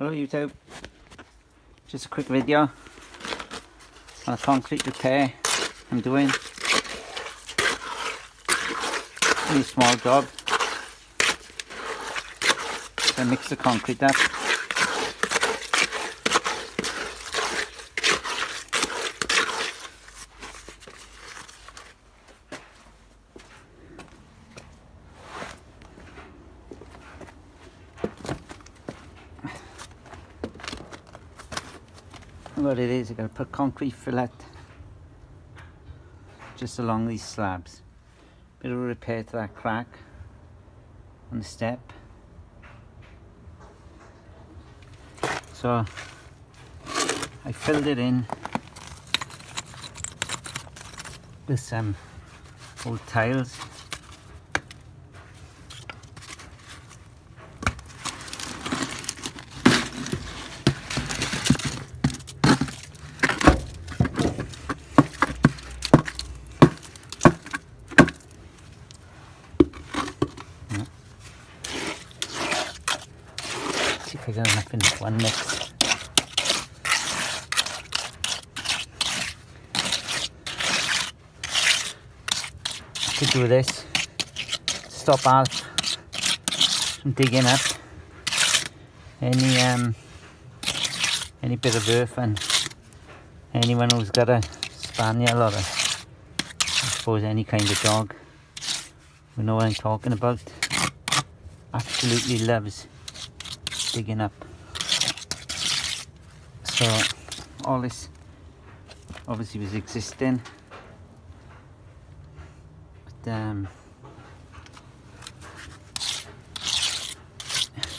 Hello YouTube, just a quick video on a concrete repair I'm doing. Really small job. So I mix the concrete up. What it is, I'm going to put concrete fillet just along these slabs. Bit of a repair to that crack on the step. So I filled it in with some old tiles. See if I get enough in one mix. To do this, stop Alf from digging up any bit of earth, and anyone who's got a spaniel or I suppose any kind of dog, we know what I'm talking about, absolutely loves digging up. So all this obviously was existing, but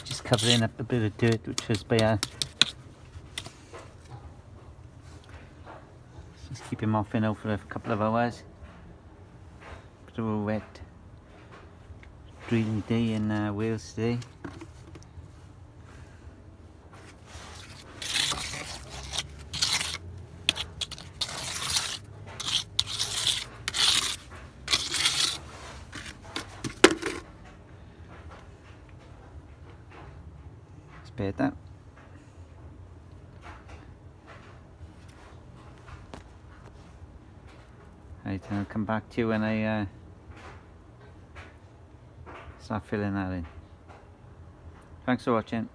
just covering up a bit of dirt which was by a, just keep him off now for a couple of hours. Bit of a wet drilling day in Wales today. Better. Right, I'll come back to you when I start filling that in. Thanks for watching.